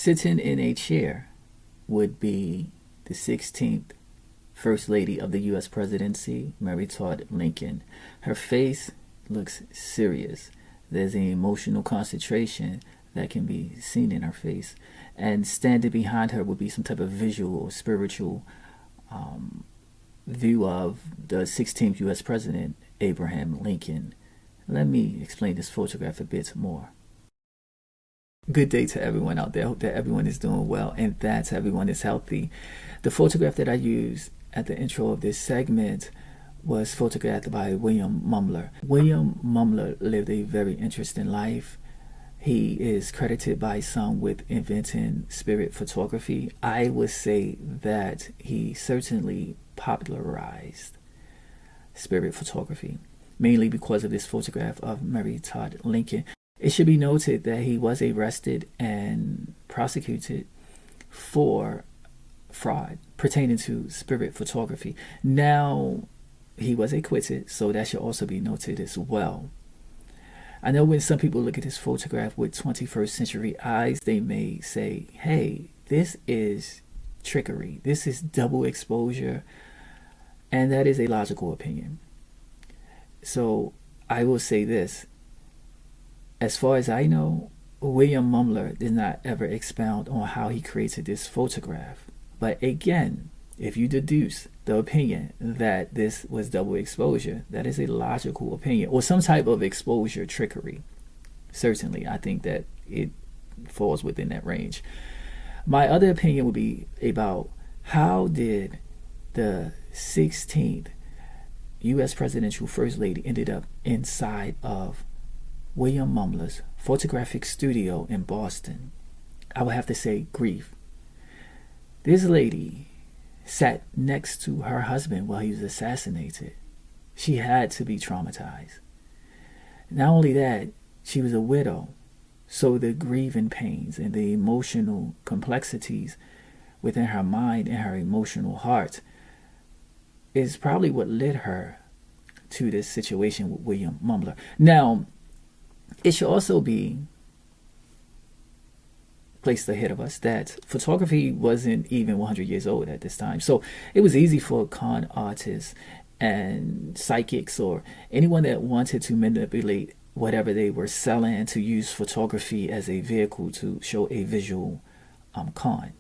Sitting in a chair would be the 16th First Lady of the U.S. presidency, Mary Todd Lincoln. Her face looks serious. There's an emotional concentration that can be seen in her face. And standing behind her would be some type of visual or spiritual view of the 16th U.S. President, Abraham Lincoln. Let me explain this photograph a bit more. Good day to everyone out there. Hope that everyone is doing well and that everyone is healthy. The photograph that I used at the intro of this segment was photographed by William Mumler. William Mumler lived a very interesting life. He is credited by some with inventing spirit photography. I would say that he certainly popularized spirit photography, mainly because of this photograph of Mary Todd Lincoln. It should be noted that he was arrested and prosecuted for fraud pertaining to spirit photography. Now, he was acquitted, so that should also be noted as well. I know when some people look at this photograph with 21st century eyes, they may say, hey, this is trickery. This is double exposure. And that is a logical opinion. So I will say this. As far as I know, William Mumler did not ever expound on how he created this photograph. But again, if you deduce the opinion that this was double exposure, that is a logical opinion, or some type of exposure trickery. Certainly, I think that it falls within that range. My other opinion would be about how did the 16th U.S. presidential first lady ended up inside of William Mumler's photographic studio in Boston. I would have to say grief. This lady sat next to her husband while he was assassinated. She had to be traumatized. Not only that, she was a widow. So the grieving pains and the emotional complexities within her mind and her emotional heart is probably what led her to this situation with William Mumler. Now, it should also be placed ahead of us that photography wasn't even 100 years old at this time. So it was easy for con artists and psychics or anyone that wanted to manipulate whatever they were selling to use photography as a vehicle to show a visual con.